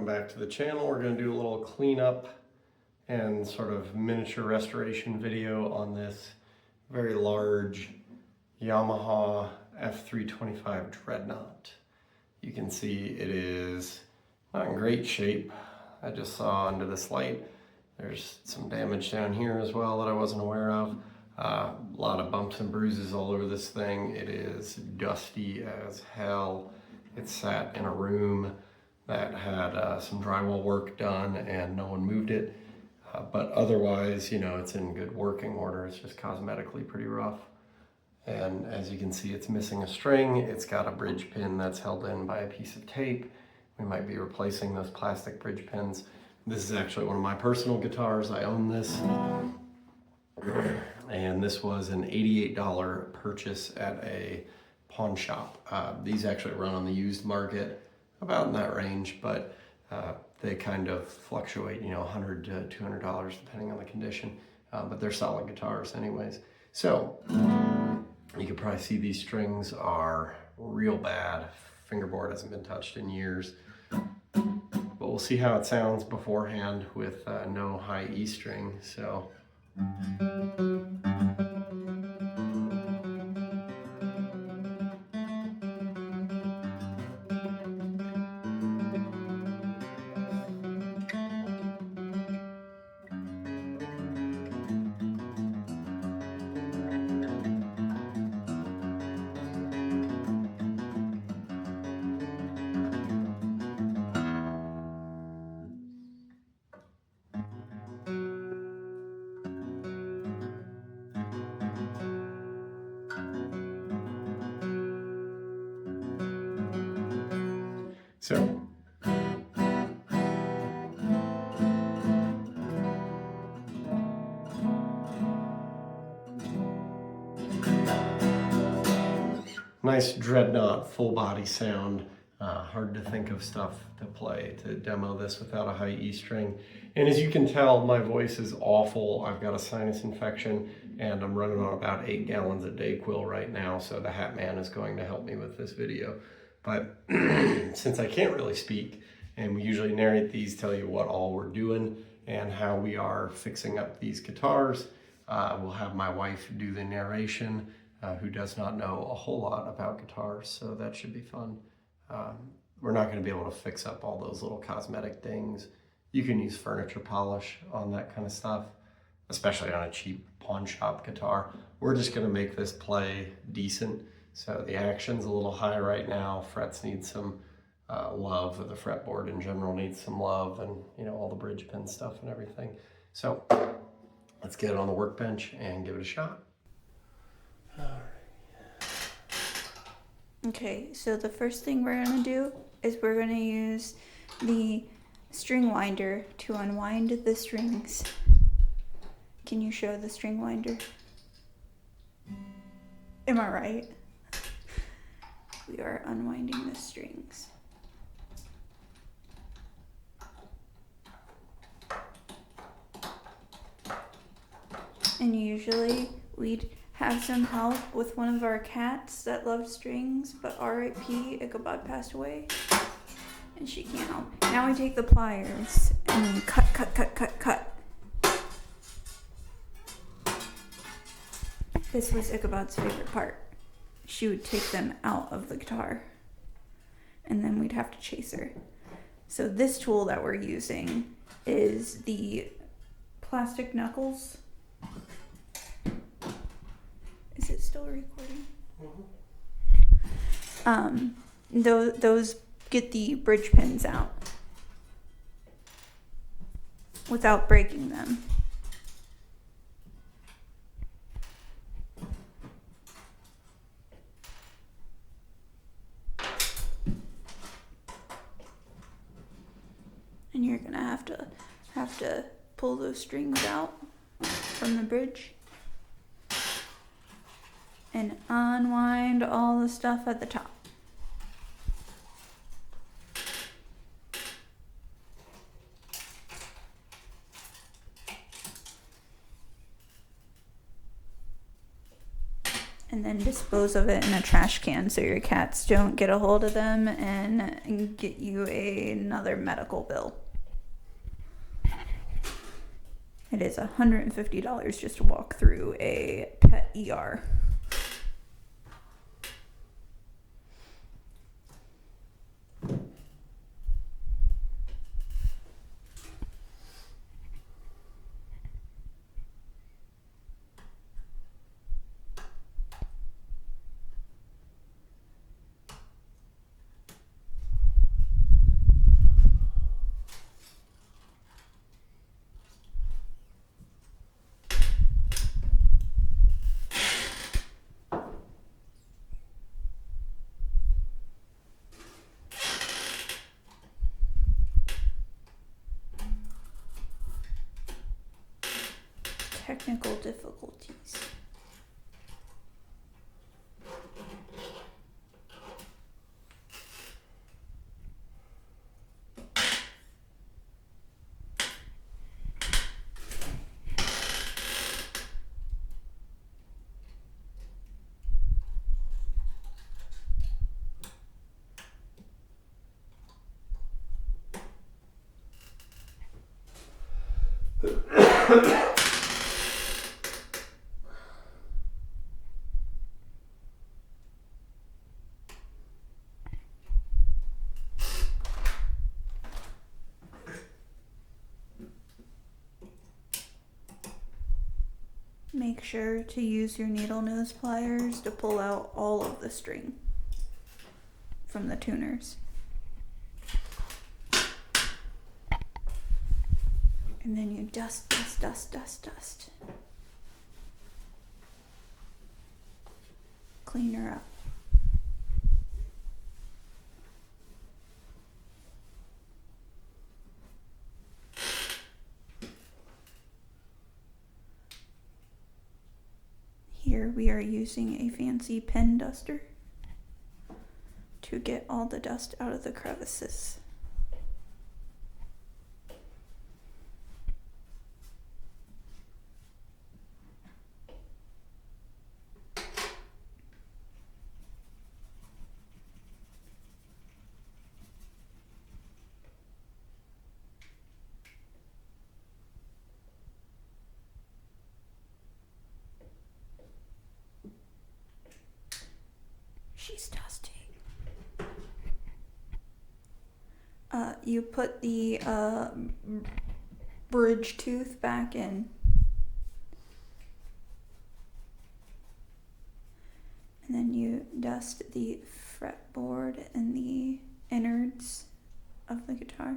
back to the channel. We're going to do a little cleanup and sort of miniature restoration video on this very large Yamaha F325 Dreadnought. You can see it is not in great shape. I just saw under this light there's some damage down here as well that I wasn't aware of. A lot of bumps and bruises all over this thing. It is dusty as hell. It sat in a room that had some drywall work done and no one moved it. But otherwise, you know, it's in good working order. It's just cosmetically pretty rough. And as you can see, it's missing a string. It's got a bridge pin that's held in by a piece of tape. We might be replacing those plastic bridge pins. This is actually one of my personal guitars. I own this. And this was an $88 purchase at a pawn shop. These actually run on the used market, about in that range, but they kind of fluctuate, you know, $100 to $200 depending on the condition, but they're solid guitars anyways. So you can probably see these strings are real bad. Fingerboard hasn't been touched in years, but we'll see how it sounds beforehand with no high E string. So. So, nice Dreadnought full body sound. Hard to think of stuff to play to demo this without a high E string. And as you can tell, my voice is awful. I've got a sinus infection and I'm running on about 8 gallons of Dayquil right now. So the Hat Man is going to help me with this video. But since I can't really speak, and we usually narrate these, tell you what all we're doing and how we are fixing up these guitars, we'll have my wife do the narration, who does not know a whole lot about guitars, so that should be fun. We're not going to be able to fix up all those little cosmetic things. You can use furniture polish on that kind of stuff, especially on a cheap pawn shop guitar. We're just going to make this play decent. So the action's a little high right now. Frets need some love, or the fretboard in general needs some love, and you know, all the bridge pin stuff and everything. So let's get it on the workbench and give it a shot. All right. Okay, so the first thing we're gonna do is we're gonna use the string winder to unwind the strings. Can you show the string winder? Am I right? We are unwinding the strings. And usually we'd have some help with one of our cats that loved strings, but R.I.P. Ichabod passed away and she can't help. Now we take the pliers and then cut. This was Ichabod's favorite part. She would take them out of the guitar and then we'd have to chase her. So this tool that we're using is the plastic knuckles. Is it still recording? Mm-hmm. Those get the bridge pins out without breaking them. And you're gonna have to pull those strings out from the bridge and unwind all the stuff at the top. and then dispose of it in a trash can so your cats don't get a hold of them and get you another medical bill. It is $150 just to walk through a pet ER. Technical difficulties. Make sure to use your needle nose pliers to pull out all of the string from the tuners. And then you dust. Clean her up. Here we are using a fancy pen duster to get all the dust out of the crevices. She's dusty. You put the bridge tooth back in. And then you dust the fretboard and the innards of the guitar.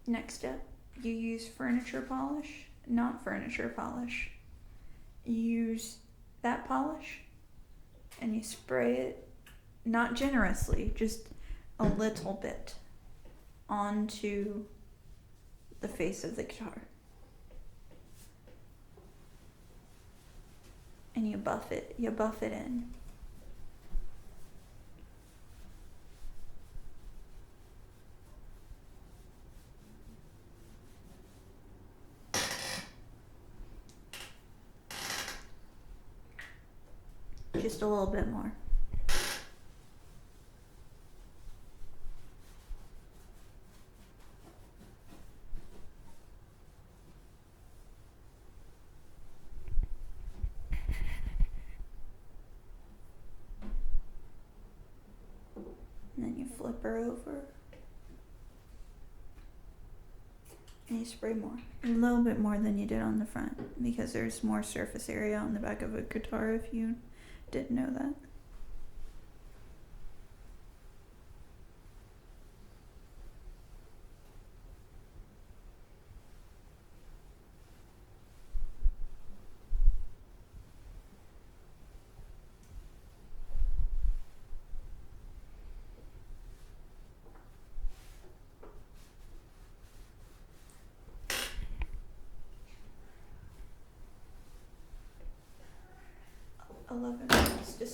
Next step, you use furniture polish, not furniture polish. You use that polish and you spray it, not generously, just a little bit onto the face of the guitar. And you buff it in. Just a little bit more. And then you flip her over. And you spray more. A little bit more than you did on the front, because there's more surface area on the back of a guitar if you didn't know that.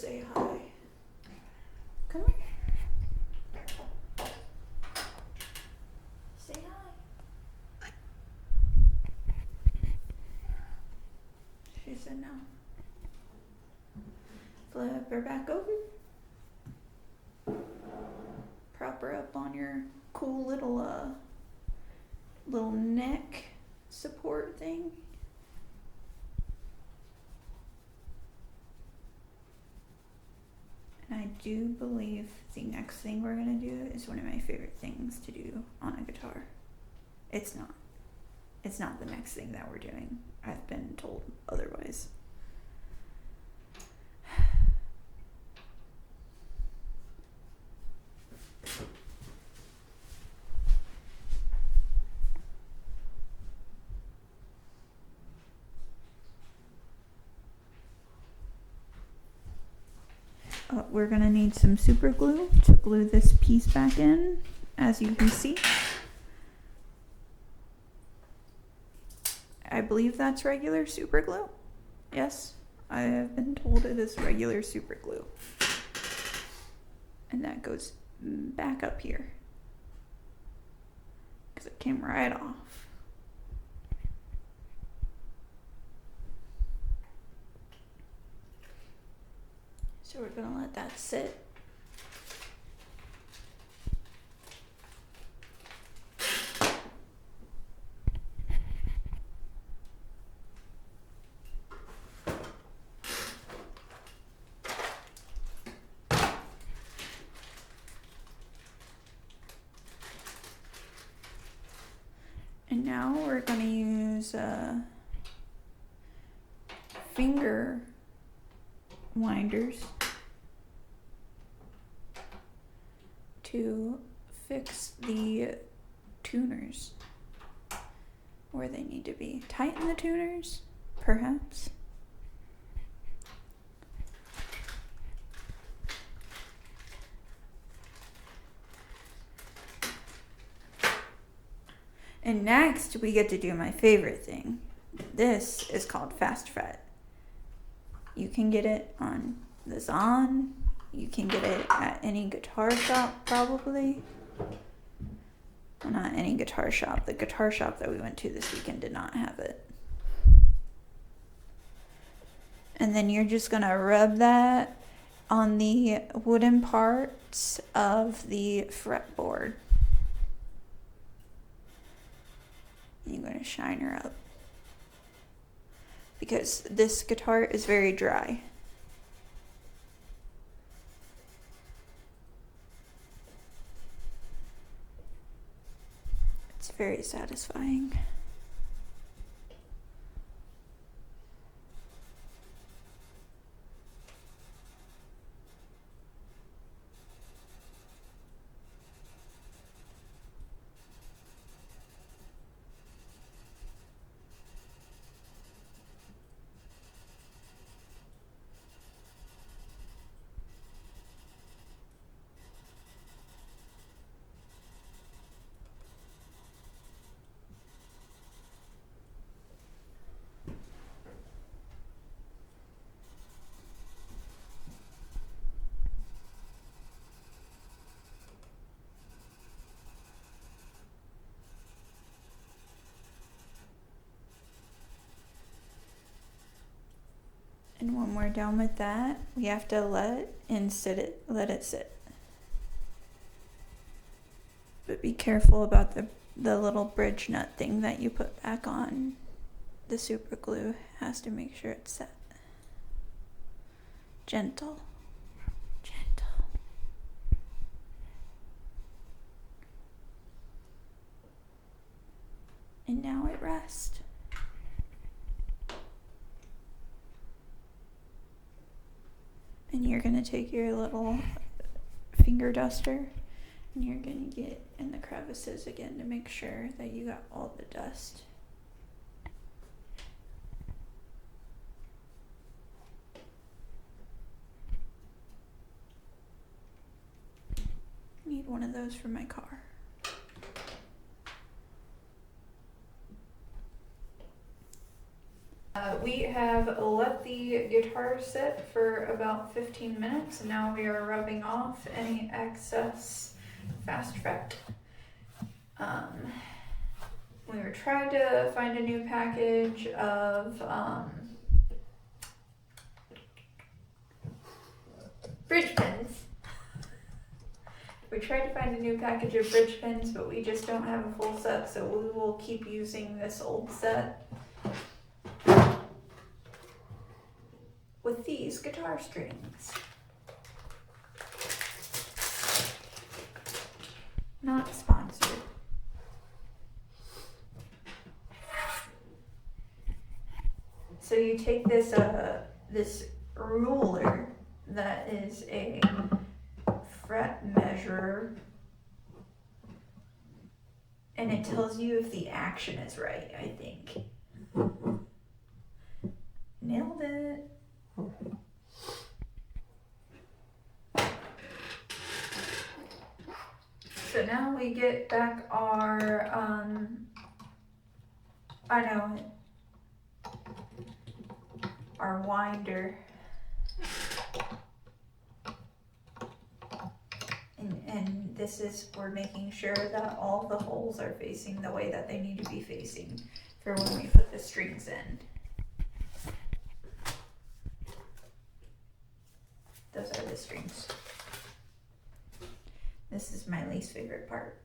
say hi. Come here. Say hi. She said no. Flip her back over. Prop her up on your cool little neck support thing. And I do believe the next thing we're gonna do is one of my favorite things to do on a guitar. It's not. It's not the next thing that we're doing. I've been told otherwise. We're gonna need some super glue to glue this piece back in, as you can see. I believe that's regular super glue. Yes, I have been told it is regular super glue. And that goes back up here, because it came right off. So we're gonna let that sit. And now we're gonna use finger winders to fix the tuners where they need to be. Tighten the tuners, perhaps. And next we get to do my favorite thing. This is called fast fret. You can get it on the Zon. You can get it at any guitar shop, probably. Well, not any guitar shop. The guitar shop that we went to this weekend did not have it. And then you're just gonna rub that on the wooden parts of the fretboard. You're gonna shine her up, because this guitar is very dry. It's very satisfying. And when we're done with that, we have to let it sit. But be careful about the little bridge nut thing that you put back on. The super glue has to make sure it's set. Gentle. Gentle. And now it rests. And you're going to take your little finger duster and you're going to get in the crevices again to make sure that you got all the dust. Need one of those for my car. we have let the guitar sit for about 15 minutes, and now we are rubbing off any excess fast fret. We were trying to find a new package of bridge pins. We tried to find a new package of bridge pins, but we just don't have a full set, so we will keep using this old set with these guitar strings. Not sponsored. So you take this this ruler that is a fret measure, and it tells you if the action is right, I think. Nailed it. So now we get back our, our winder. And this is, we're making sure that all the holes are facing the way that they need to be facing for when we put the strings in. Those are the strings. This is my least favorite part.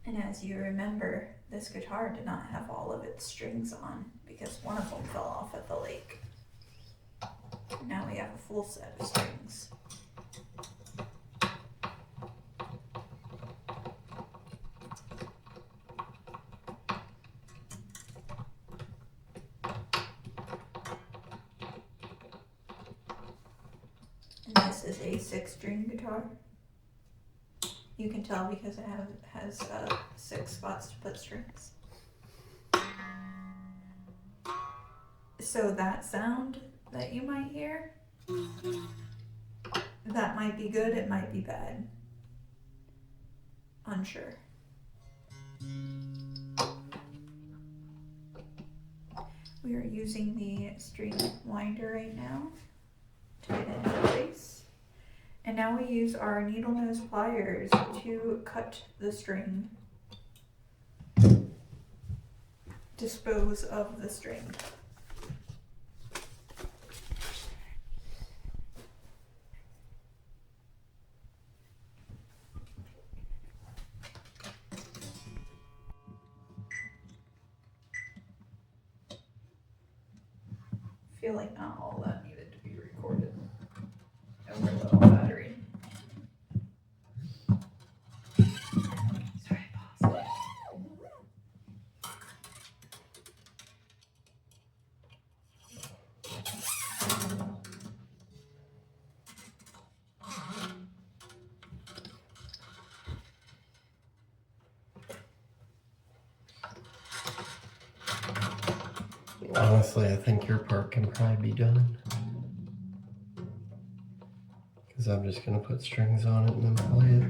And as you remember, this guitar did not have all of its strings on because one of them fell off at the lake. Now we have a full set of strings. And this is a 6-string guitar. You can tell because it has 6 spots to put strings. So that sound that you might hear, that might be good, it might be bad. Unsure. We are using the string winder right now to get it into place. And now we use our needle nose pliers to cut the string. Dispose of the string. I feel like not all that needed to be recorded. And we're low on battery. Sorry, pause. Honestly, I think your part can probably be done. Because I'm just going to put strings on it and then play it.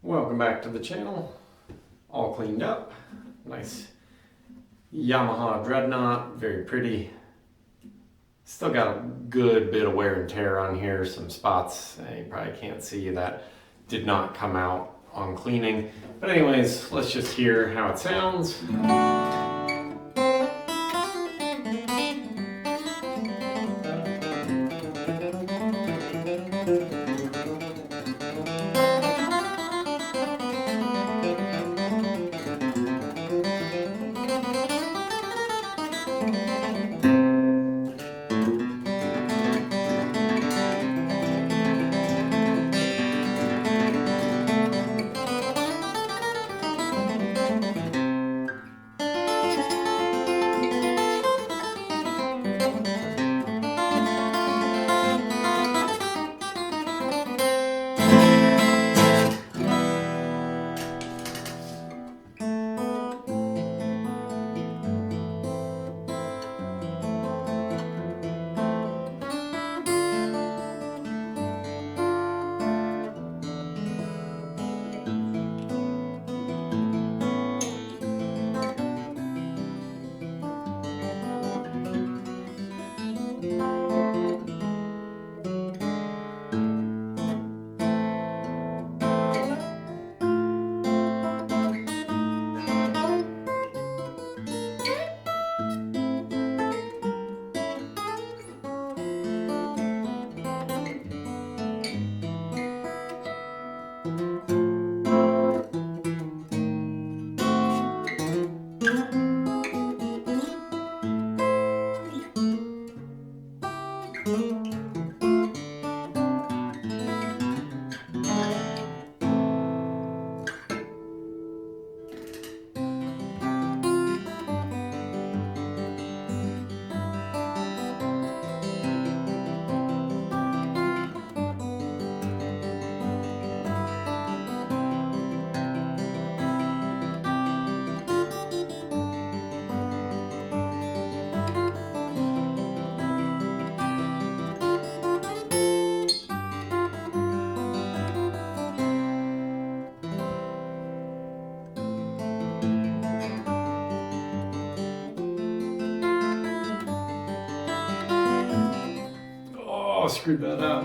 Welcome back to the channel. All cleaned up. Nice Yamaha Dreadnought, very pretty. Still got a good bit of wear and tear on here, some spots you probably can't see that did not come out on cleaning. But anyways, let's just hear how it sounds. Oh, I screwed that up.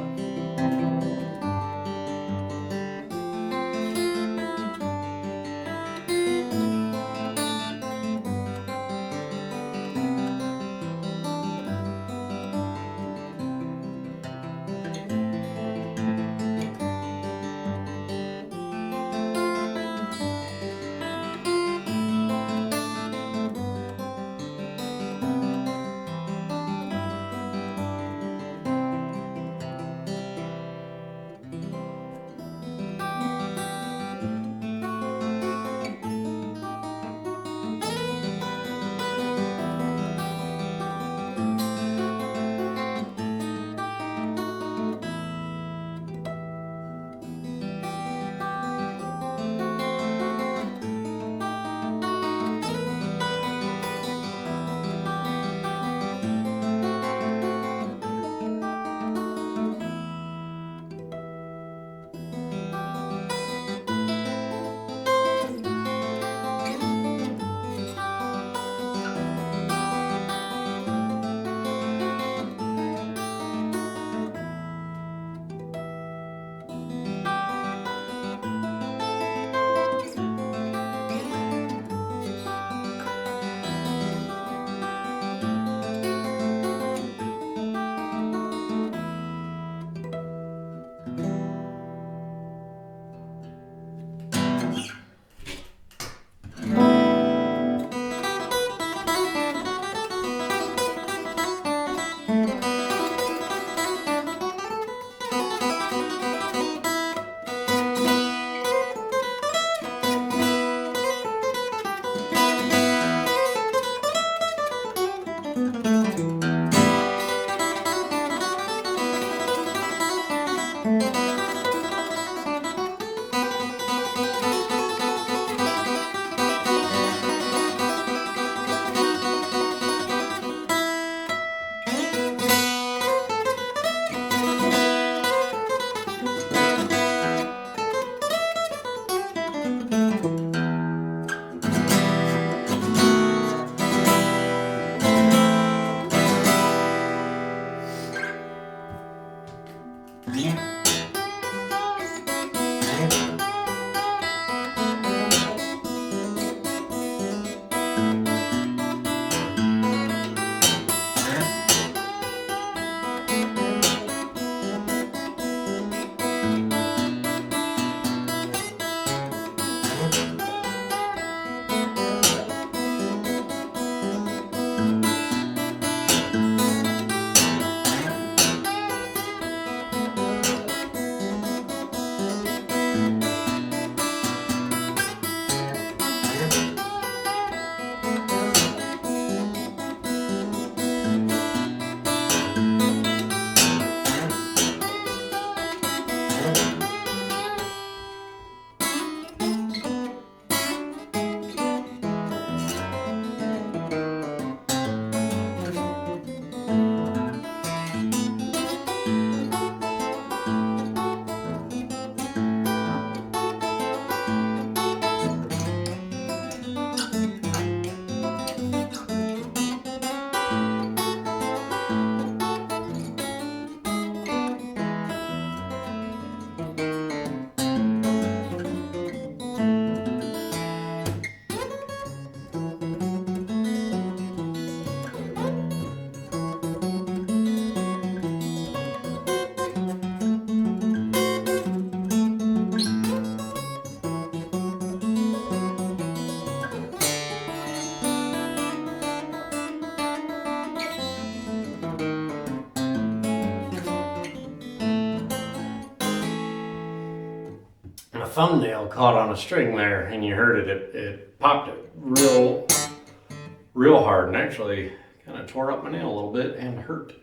My thumbnail caught on a string there, and you heard it popped it real hard, and actually kind of tore up my nail a little bit and hurt.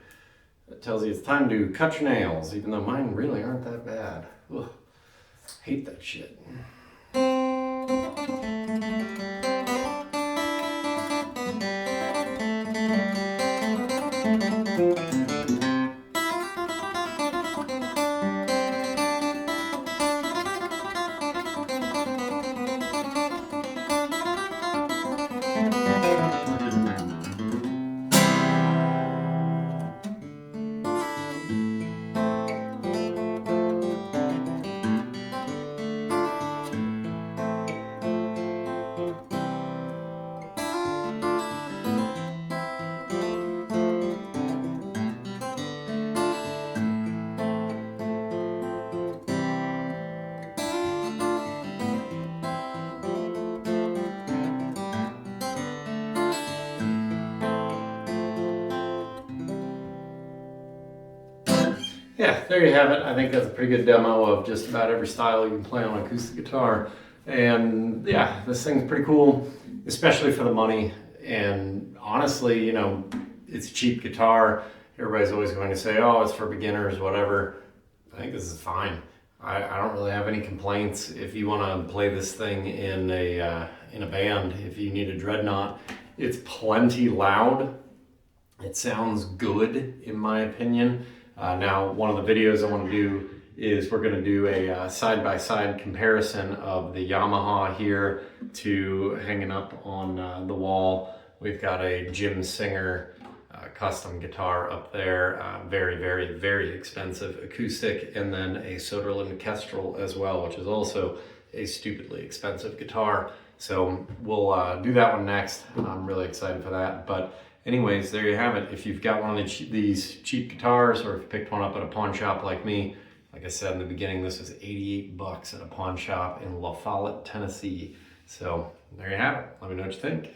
It tells you it's time to cut your nails, even though mine really aren't that bad. Ugh, hate that shit. yeah, there you have it. I think that's a pretty good demo of just about every style you can play on an acoustic guitar. And yeah, this thing's pretty cool, especially for the money. And honestly, you know, it's a cheap guitar. Everybody's always going to say, oh, it's for beginners, whatever. I think this is fine. I don't really have any complaints. If you want to play this thing in a band, if you need a dreadnought, it's plenty loud. It sounds good, in my opinion. Now, one of the videos I want to do is we're going to do a side-by-side comparison of the Yamaha here to hanging up on the wall. We've got a Jim Singer custom guitar up there, very, very, very expensive acoustic, and then a Soderlund Kestrel as well, which is also a stupidly expensive guitar. So we'll do that one next. I'm really excited for that. But anyways, there you have it. If you've got one of these cheap guitars, or if you picked one up at a pawn shop like me, like I said in the beginning, this was 88 bucks at a pawn shop in La Follette, Tennessee. So there you have it. Let me know what you think.